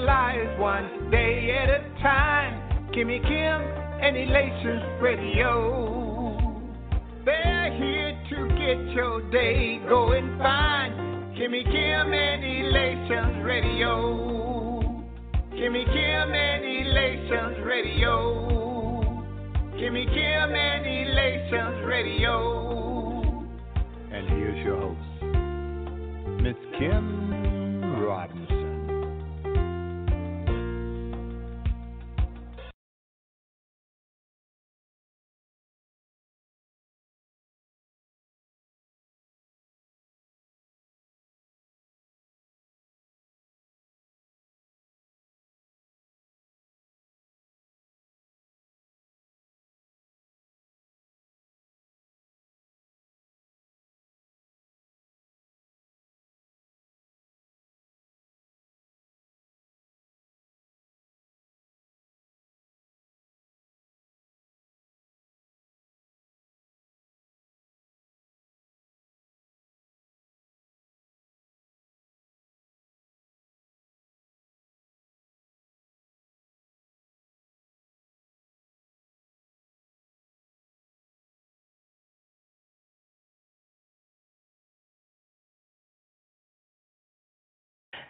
lives one day at a time. Kimmy Kim and Elations Radio. They're here to get your day going fine. Kimmy Kim and Elations Radio. Kimmy Kim and Elations Radio. Kimmy Kim and Elations Radio. And here's your host, Miss Kim Robinson.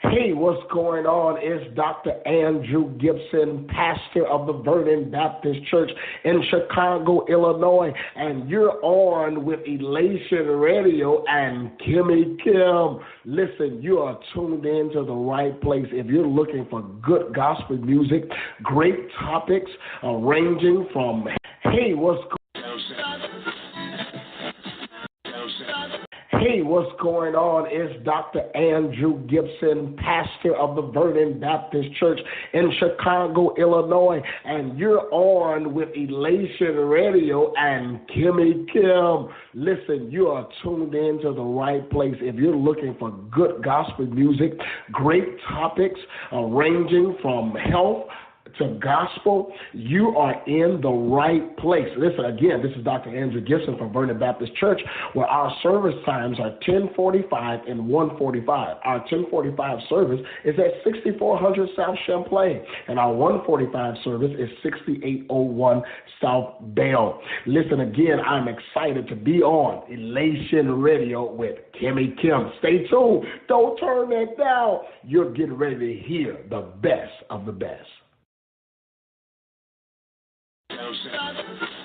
Hey, what's going on? It's Dr. Andrew Gibson, pastor of the Vernon Baptist Church in Chicago, Illinois, and you're on with Elation Radio and Kimmy Kim. Listen, you are tuned in to the right place. If you're looking for good gospel music, great topics, ranging from, hey, what's Hey, what's going on? It's Dr. Andrew Gibson, pastor of the Vernon Baptist Church in Chicago, Illinois, and you're on with Elation Radio and Kimmy Kim. Listen, you are tuned in to the right place. If you're looking for good gospel music, great topics, ranging from health to gospel, you are in the right place. Listen, again, this is Dr. Andrew Gibson from Vernon Baptist Church, where our service times are 10:45 and 1:45. Our 10:45 service is at 6400 South Champlain, and our 1:45 service is 6801 South Dale. Listen, again, I'm excited to be on Elation Radio with Kimmy Kim. Stay tuned. Don't turn that down. You're getting ready to hear the best of the best. Bye.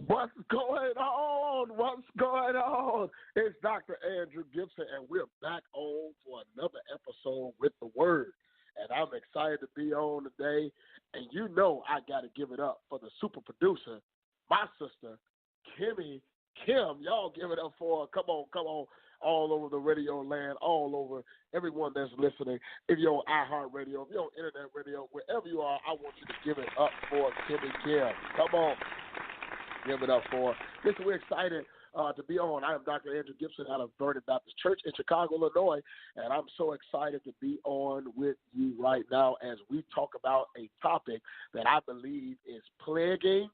What's going on? What's going on? It's Dr. Andrew Gibson, and we're back on for another episode with the Word. And I'm excited to be on today. And you know I got to give it up for the super producer, my sister, Kim. Y'all give it up for her. Come on. All over the radio land, all over everyone that's listening. If you're on iHeartRadio, if you're on internet radio, wherever you are, I want you to give it up for Kim. Come on. Give it up for. Listen, we're excited to be on. I am Dr. Andrew Gibson out of Vernon Baptist Church in Chicago, Illinois, and I'm so excited to be on with you right now as we talk about a topic that I believe is plaguing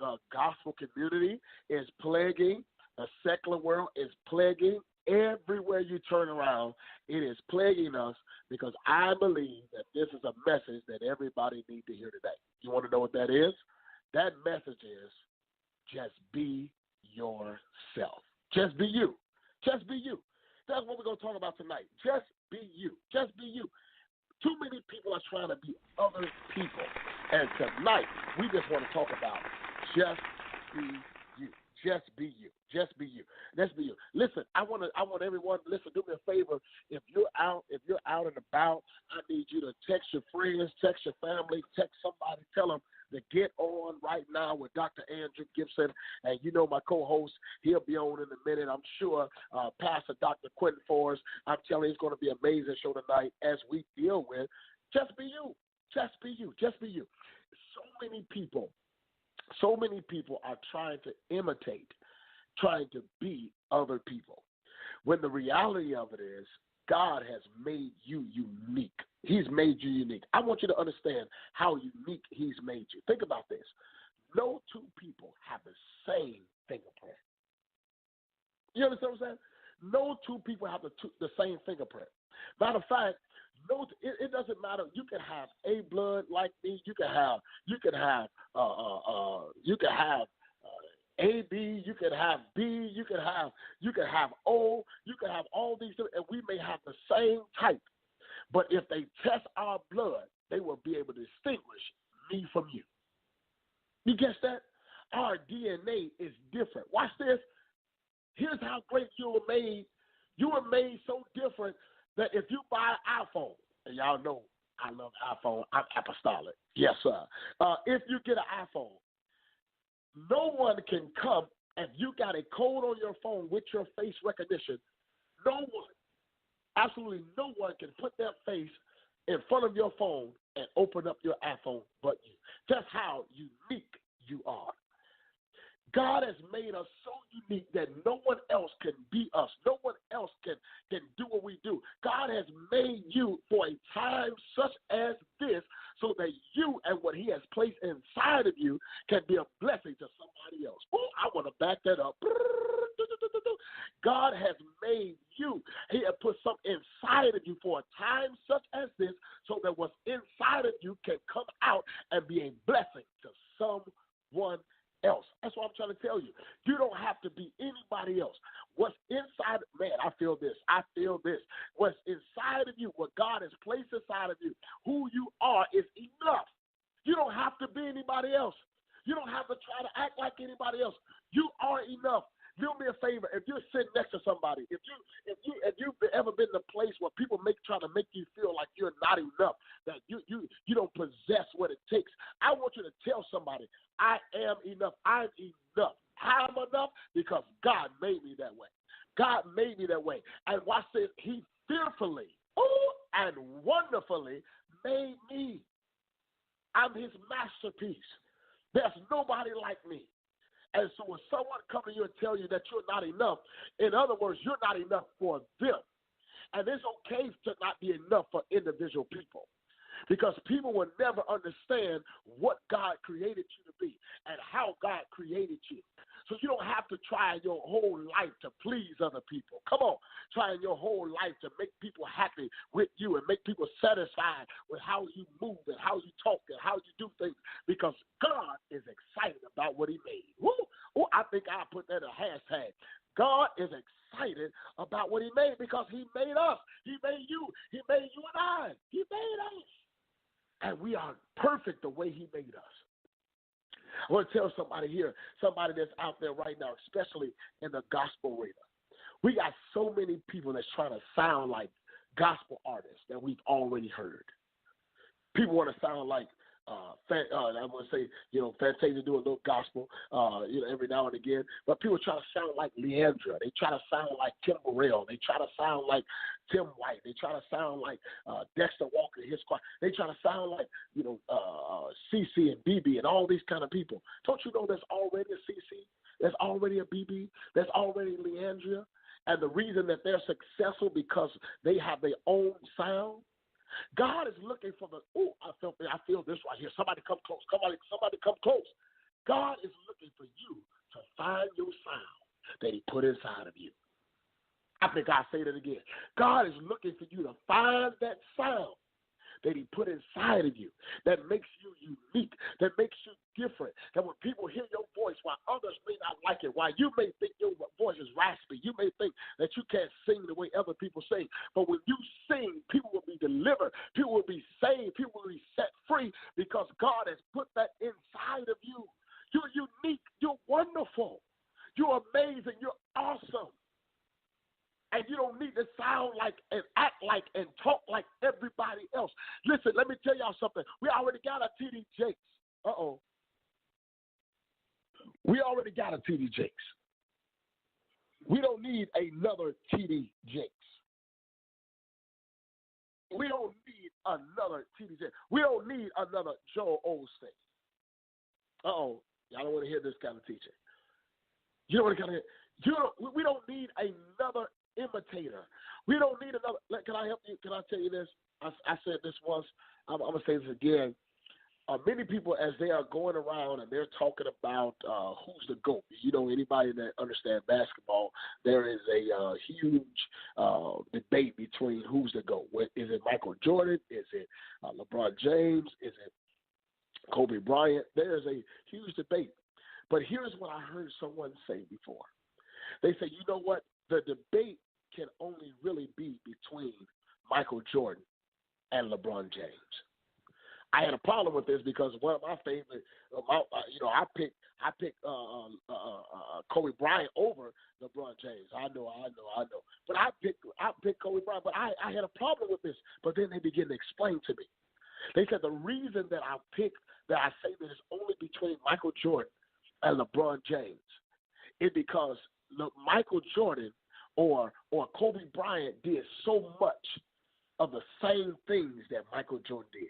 the gospel community, is plaguing the secular world, is plaguing everywhere you turn around. It is plaguing us because I believe that this is a message that everybody needs to hear today. You want to know what that is? That message is, just be yourself. Just be you. Just be you. That's what we're going to talk about tonight. Just be you. Just be you. Too many people are trying to be other people. And tonight, we just want to talk about just be you. Just be you. Just be you. Just be you. Listen, I want everyone, listen, do me a favor. If you're out and about, I need you to text your friends, text your family, text somebody, tell them to get on right now with Dr. Andrew Gibson. And you know my co-host, he'll be on in a minute, I'm sure, Pastor Dr. Quentin Forrest. I'm telling you, it's going to be an amazing show tonight as we deal with just be you. Just be you. Just be you. So many people are trying to imitate, trying to be other people, when the reality of it is God has made you unique. He's made you unique. I want you to understand how unique he's made you. Think about this. No two people have the same fingerprint. You understand what I'm saying? No two people have the same fingerprint. Matter of fact, it doesn't matter. You can have A blood like me. You can have AB, you can have B, you can have O, you can have all these things, and we may have the same type. But if they test our blood, they will be able to distinguish me from you. You guess that? Our DNA is different. Watch this. Here's how great you were made. You were made so different that if you buy an iPhone, and y'all know I love iPhone, I'm apostolic. Yes, sir. If you get an iPhone, no one can come, if you got a code on your phone with your face recognition, no one, absolutely no one can put their face in front of your phone and open up your iPhone but you. That's how unique you are. God has made us so unique that no one else can be us. No one else can do what we do. God has made you for a time such as this so that you and what he has placed inside of you can be a blessing to somebody else. Oh, I want to back that up. God has made you. He has put something inside of you for a time such as this so that what's inside of you can come out and be a blessing to someone else. That's what I'm trying to tell you. You don't have to be anybody else. What's inside, man, I feel this. What's inside of you, what God has placed inside of you, who you are is enough. You don't have to be anybody else. You don't have to try to act like anybody else. You are enough. Do me a favor. If you're sitting next to somebody, if you've ever been in a place where people try to make you feel like you're not enough, that you don't possess what it takes, I want you to tell somebody, I am enough. I'm enough. I'm enough because God made me that way. God made me that way. And watch this. He fearfully and wonderfully made me. I'm his masterpiece. There's nobody like me. And so when someone comes to you and tell you that you're not enough, in other words, you're not enough for them. And it's okay to not be enough for individual people. Because people will never understand what God created you to be and how God created you. So you don't have to try your whole life to please other people. Come on, trying your whole life to make people happy with you and make people satisfied with how you move and how you talk and how you do things, because God is excited about what he made. Woo! Oh, I think I'll put that in a hashtag. God is excited about what he made because he made us. He made you. He made you and I. He made us. And we are perfect the way he made us. I want to tell somebody here, somebody that's out there right now, especially in the gospel arena. We got so many people that's trying to sound like gospel artists that we've already heard. People want to sound like I want to say, Fantasia do a little gospel, every now and again. But people try to sound like Leandra. They try to sound like Tim Burrell. They try to sound like Tim White. They try to sound like Dexter Walker, his choir. They try to sound like, CC and BB and all these kind of people. Don't you know there's already a CC? There's already a BB. There's already Leandria. And the reason that they're successful because they have their own sound. God is looking for I feel this right here. Somebody come close. Somebody come close. God is looking for you to find your sound that he put inside of you. I think I'll say that again. God is looking for you to find that sound that he put inside of you that makes you unique, that makes you different, that when people hear your voice, while others may not like it, while you may think your voice is raspy, you may think that you can't sing the way other people sing, but when you sing, people will be delivered, people will be saved, people will be set free because God has put that inside of you. You're unique, you're wonderful, you're amazing, you're awesome. And you don't need to sound like and act like and talk like everybody else. Listen, let me tell y'all something. We already got a TD Jakes. We already got a TD Jakes. We don't need another TD Jakes. We don't need another TD Jakes. We don't need another Joel Osteen. Y'all don't want to hear this kind of teaching. You don't want to hear. We don't need another imitator. We don't need another. Can I help you? Can I tell you this? I said this once. I'm going to say this again. Many people, as they are going around and they're talking about who's the GOAT, anybody that understands basketball, there is a huge debate between who's the GOAT. Is it Michael Jordan? Is it LeBron James? Is it Kobe Bryant? There's a huge debate. But here's what I heard someone say before. They say, you know what? The debate can only really be between Michael Jordan and LeBron James. I had a problem with this because one of my favorite, I picked Kobe Bryant over LeBron James. I know. But I picked Kobe Bryant. But I had a problem with this. But then they began to explain to me. They said the reason that I say that it's only between Michael Jordan and LeBron James is because Michael Jordan or Kobe Bryant did so much of the same things that Michael Jordan did.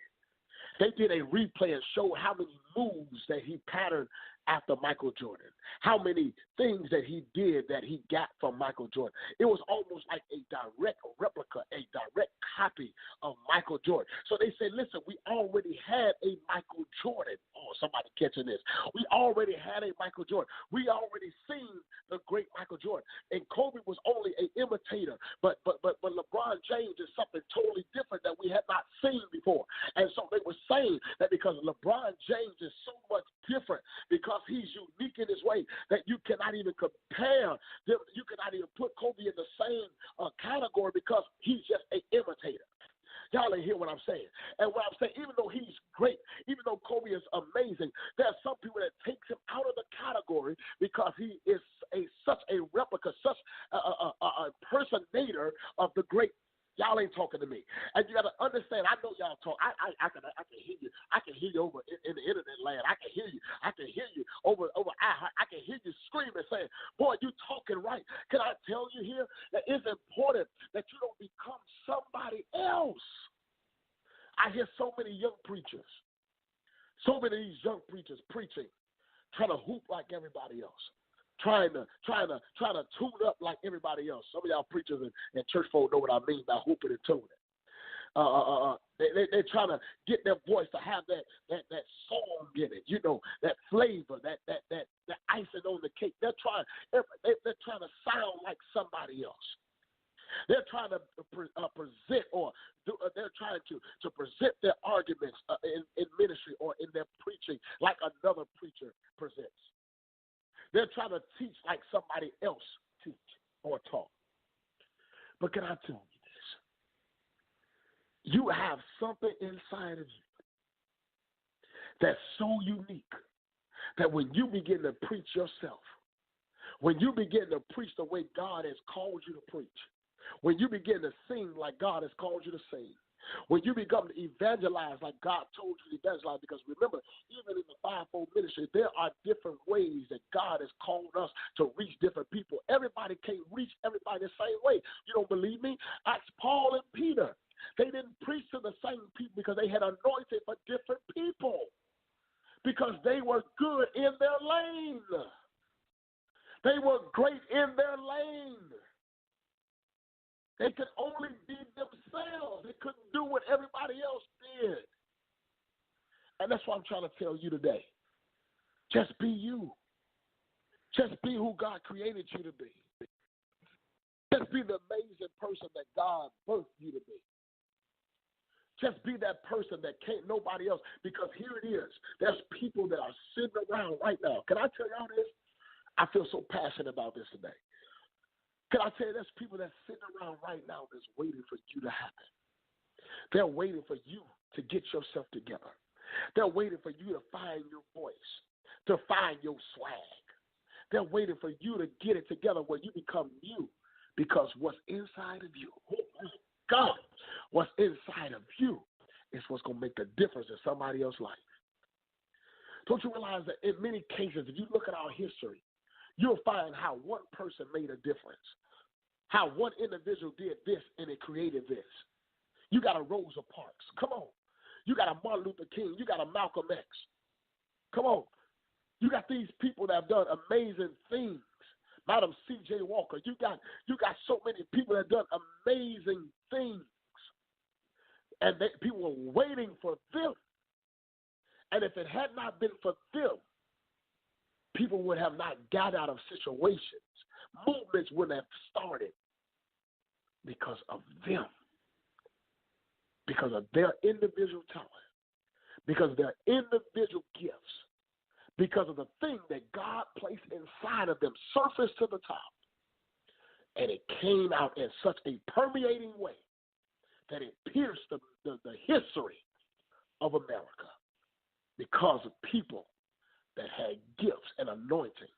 They did a replay and showed how many moves that he patterned after Michael Jordan, how many things that he did that he got from Michael Jordan. It was almost like a direct replica, a direct copy of Michael Jordan. So they said, listen, we already had a Michael Jordan. Oh, somebody catching this. We already had a Michael Jordan. We already seen the great Michael Jordan. And Kobe was only an imitator, but LeBron James is something totally different that we had not seen before. And so they were saying that because LeBron James is so much different, because he's unique in his way that you cannot even compare them. You cannot even put Kobe in the same category because he's just an imitator. Y'all ain't hear what I'm saying. And what I'm saying, even though he's great, even though Kobe is amazing, there are some people that takes him out of the category because he is such a replica, such a impersonator of the great. Y'all ain't talking to me. And you got to understand, I know y'all talk. I can hear you. I can hear you over in the internet land. I can hear you. I can hear you over. I can hear you screaming, saying, boy, you talking right. Can I tell you here that it's important that you don't become somebody else? I hear so many young preachers, so many of these young preachers preaching, trying to hoop like everybody else. Trying to tune up like everybody else. Some of y'all preachers and church folk know what I mean by hooping and tuning. They're trying to get their voice to have that song in it, that flavor, that icing on the cake. They're trying to sound like somebody else. They're trying to present they're trying to present their arguments in ministry or in their preaching like another preacher presents. They're trying to teach like somebody else teach or talk. But can I tell you this? You have something inside of you that's so unique that when you begin to preach yourself, when you begin to preach the way God has called you to preach, when you begin to sing like God has called you to sing, when you become to evangelize like God told you to evangelize, because remember, even in the fivefold ministry, there are different ways that God has called us to reach different people. Everybody can't reach everybody the same way. You don't believe me? Ask Paul and Peter. They didn't preach to the same people because they had anointed for different people, because they were good in their lane. They were great in their lane. They could only be themselves. They couldn't do what everybody else did. And that's what I'm trying to tell you today. Just be you. Just be who God created you to be. Just be the amazing person that God birthed you to be. Just be that person that can't nobody else. Because here it is. There's people that are sitting around right now. Can I tell y'all this? I feel so passionate about this today. Can I tell you, there's people that's sitting around right now that's waiting for you to happen. They're waiting for you to get yourself together. They're waiting for you to find your voice, to find your swag. They're waiting for you to get it together where you become you, because what's inside of you, oh my God, what's inside of you is what's going to make the difference in somebody else's life. Don't you realize that in many cases, if you look at our history, you'll find how one person made a difference, how one individual did this and it created this. You got a Rosa Parks. Come on. You got a Martin Luther King. You got a Malcolm X. Come on. You got these people that have done amazing things. Madam C.J. Walker. You got so many people that have done amazing things. And people were waiting for them. And if it had not been for them, people would have not got out of situations. Movements wouldn't have started because of them, because of their individual talent, because of their individual gifts, because of the thing that God placed inside of them, surfaced to the top. And it came out in such a permeating way that it pierced the history of America, because of people that had gifts and anointings.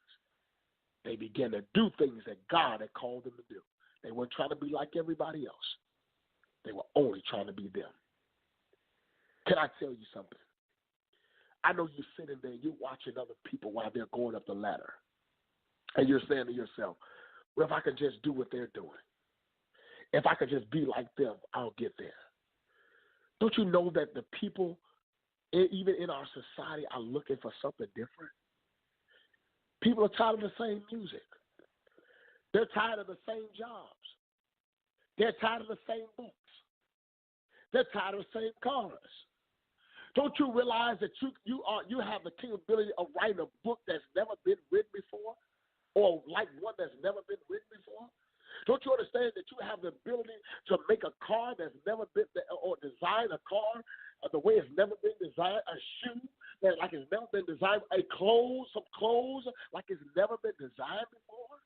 They began to do things that God had called them to do. They weren't trying to be like everybody else. They were only trying to be them. Can I tell you something? I know you're sitting there, you're watching other people while they're going up the ladder. And you're saying to yourself, well, if I could just do what they're doing, if I could just be like them, I'll get there. Don't you know that the people, even in our society, are looking for something different? People are tired of the same music. They're tired of the same jobs. They're tired of the same books. They're tired of the same cars. Don't you realize that you have the capability of writing a book that's never been written before, or like one that's never been written before? Don't you understand that you have the ability to make a car that's never been, or design a car the way it's never been designed, a shoe that like it's never been designed, some clothes like it's never been designed before?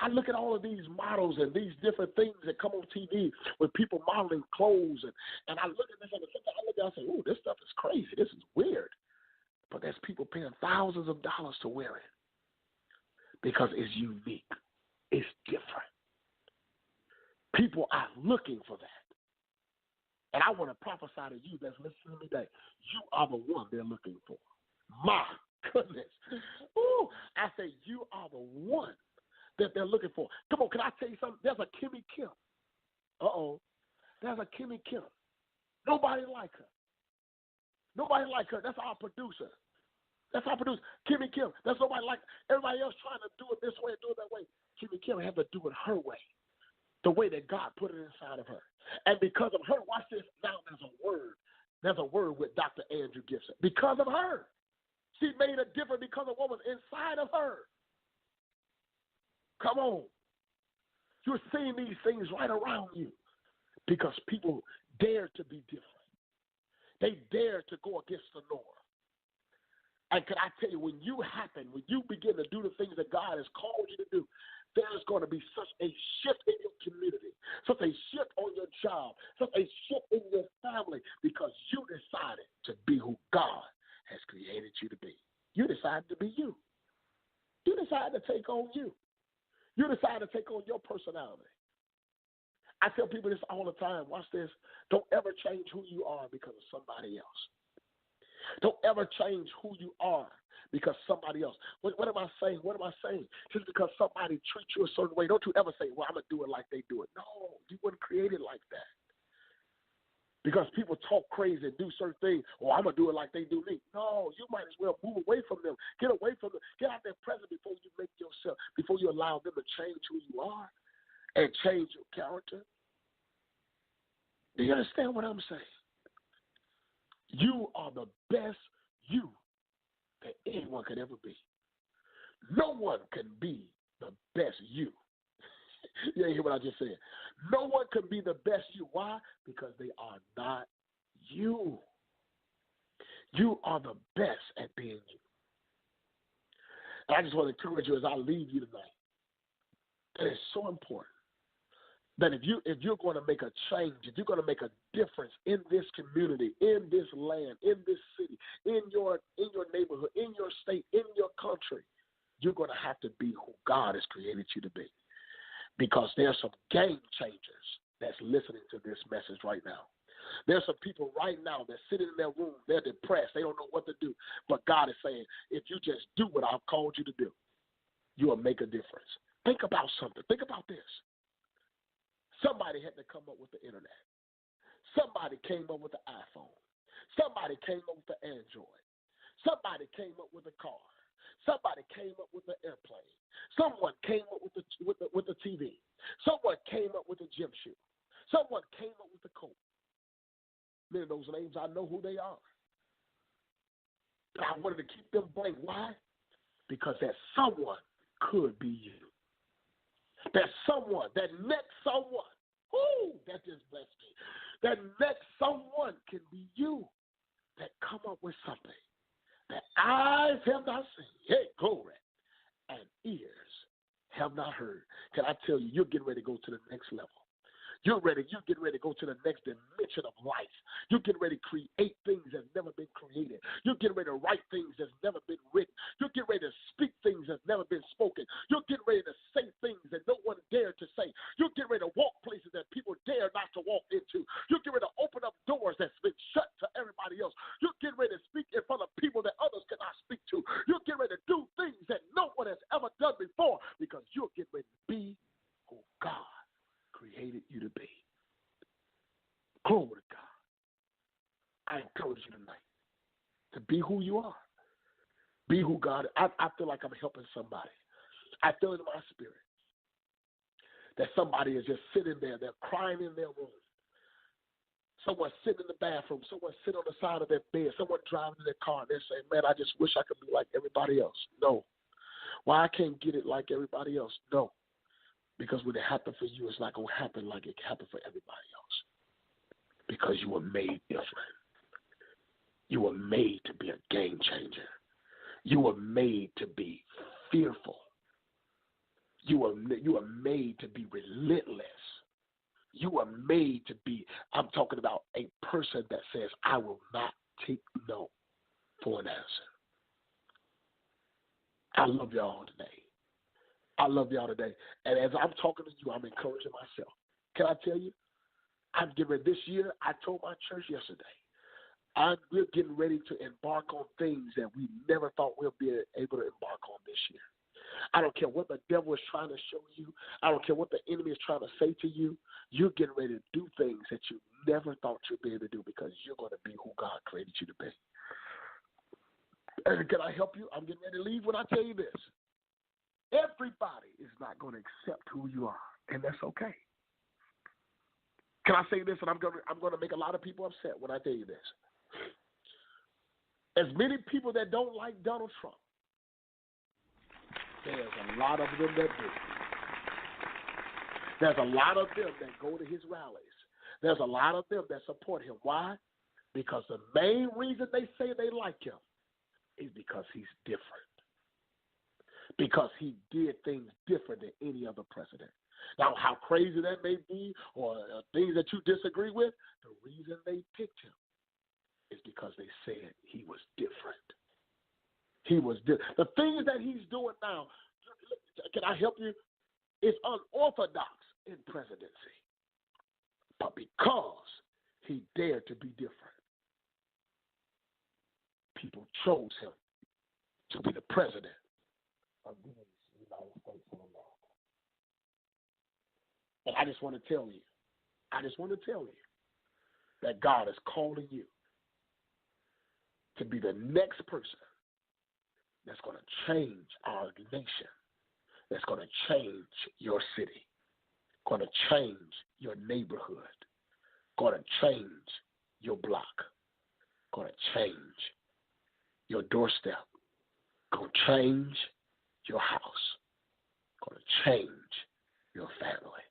I look at all of these models and these different things that come on TV with people modeling clothes, and I look at this and I look at it and I say, ooh, this stuff is crazy. This is weird. But there's people paying thousands of dollars to wear it because it's unique. It's different. People are looking for that. And I want to prophesy to you that's listening to me today. You are the one they're looking for. My goodness. Ooh, I say you are the one that they're looking for. Come on, can I tell you something? There's a Kimmy Kim. Uh-oh. There's a Kimmy Kim. Nobody like her. Nobody like her. That's our producer. That's our producer. Kimmy Kim. There's nobody like her. Everybody else trying to do it this way and do it that way. Kimmy Kim has to do it her way, the way that God put it inside of her. And because of her, watch this, now there's a word. There's a word with Dr. Andrew Gibson. Because of her. She made a difference because of what was inside of her. Come on. You're seeing these things right around you because people dare to be different. They dare to go against the norm. And can I tell you, when you begin to do the things that God has called you to do, there's going to be such a shift in your community, such a shift on your job, such a shift in your family, because you decided to be who God has created you to be. You decided to be you. You decided to take on you. You decided to take on your personality. I tell people this all the time. Watch this. Don't ever change who you are because of somebody else. Don't ever change who you are because somebody else. What am I saying? What am I saying? Just because somebody treats you a certain way, don't you ever say, well, I'm going to do it like they do it. No, you weren't created like that. Because people talk crazy and do certain things. Oh, I'm going to do it like they do me. No, you might as well move away from them. Get away from them. Get out their presence before you make yourself, before you allow them to change who you are and change your character. Do you understand what I'm saying? You are the best you that anyone could ever be. No one can be the best you. You ain't hear what I just said. No one can be the best you. Why? Because they are not you. You are the best at being you. And I just want to encourage you as I leave you tonight that it's so important that if you're going to make a change, if you're going to make a difference in this community, in this land, in this city, in your neighborhood, in your state, in your country, you're going to have to be who God has created you to be. Because there's some game changers that's listening to this message right now. There's some people right now that sitting in their room, they're depressed, they don't know what to do. But God is saying, if you just do what I've called you to do, you will make a difference. Think about something. Think about this. Somebody had to come up with the internet. Somebody came up with the iPhone. Somebody came up with the Android. Somebody came up with a car. Somebody came up with the airplane. Someone came up with the TV. Someone came up with a gym shoe. Someone came up with the coat. Many of those names, I know who they are. But I wanted to keep them blank. Why? Because that someone could be you. That someone, that next someone, that just blessed me. That next someone can be you that come up with something that eyes have not seen, hey, glory, and ears have not heard. Can I tell you, you're getting ready to go to the next level. You're getting ready to go to the next dimension of life. You're getting ready to create things that's never been created. You're getting ready to write things that's never been written. You're getting ready to speak things that's never been spoken. You're getting ready to say things that no one dared to say. You're getting ready to walk places that people dare not to walk into. You're getting ready to open up doors that's been shut to everybody else. You're getting ready to speak in front of people that others cannot speak to. You're getting ready to do things that no one has ever done before because you're getting ready to be who God created you to be. Glory to God. I encourage you tonight to be who you are. Be who God is. I feel like I'm helping somebody. I feel in my spirit that somebody is just sitting there. They're crying in their room. Someone sitting in the bathroom. Someone sitting on the side of their bed. Someone driving in their car. And they're saying, man, I just wish I could be like everybody else. No. Why I can't get it like everybody else? No. Because when it happened for you, it's not going to happen like it happened for everybody else. Because you were made different. You were made to be a game changer. You were made to be fearful. You were made to be relentless. You were made to be, I'm talking about a person that says, I will not take no for an answer. I love y'all today. I love y'all today. And as I'm talking to you, I'm encouraging myself. Can I tell you? I'm getting ready. This year, I told my church yesterday, we're getting ready to embark on things that we never thought we'll be able to embark on this year. I don't care what the devil is trying to show you. I don't care what the enemy is trying to say to you. You're getting ready to do things that you never thought you'd be able to do because you're going to be who God created you to be. And can I help you? I'm getting ready to leave when I tell you this. Everybody is not going to accept who you are, and that's okay. Can I say this? And I'm going to make a lot of people upset when I tell you this. As many people that don't like Donald Trump, there's a lot of them that do. There's a lot of them that go to his rallies. There's a lot of them that support him. Why? Because the main reason they say they like him is because he's different. Because he did things different than any other president. Now, how crazy that may be or things that you disagree with, the reason they picked him is because they said he was different. He was the things that he's doing now. Can I help you? Is unorthodox in presidency, but because he dared to be different, people chose him to be the president of these United States of America. And I just want to tell you that God is calling you to be the next person that's going to change our nation, that's going to change your city, going to change your neighborhood, going to change your block, going to change your doorstep, going to change your house, going to change your family.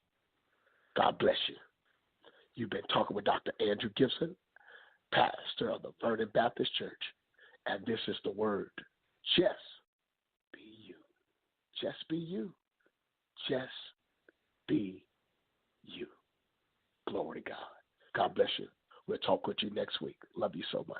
God bless you. You've been talking with Dr. Andrew Gibson, pastor of the Vernon Baptist Church, and this is the word. Just be you. Just be you. Just be you. Glory to God. God bless you. We'll talk with you next week. Love you so much.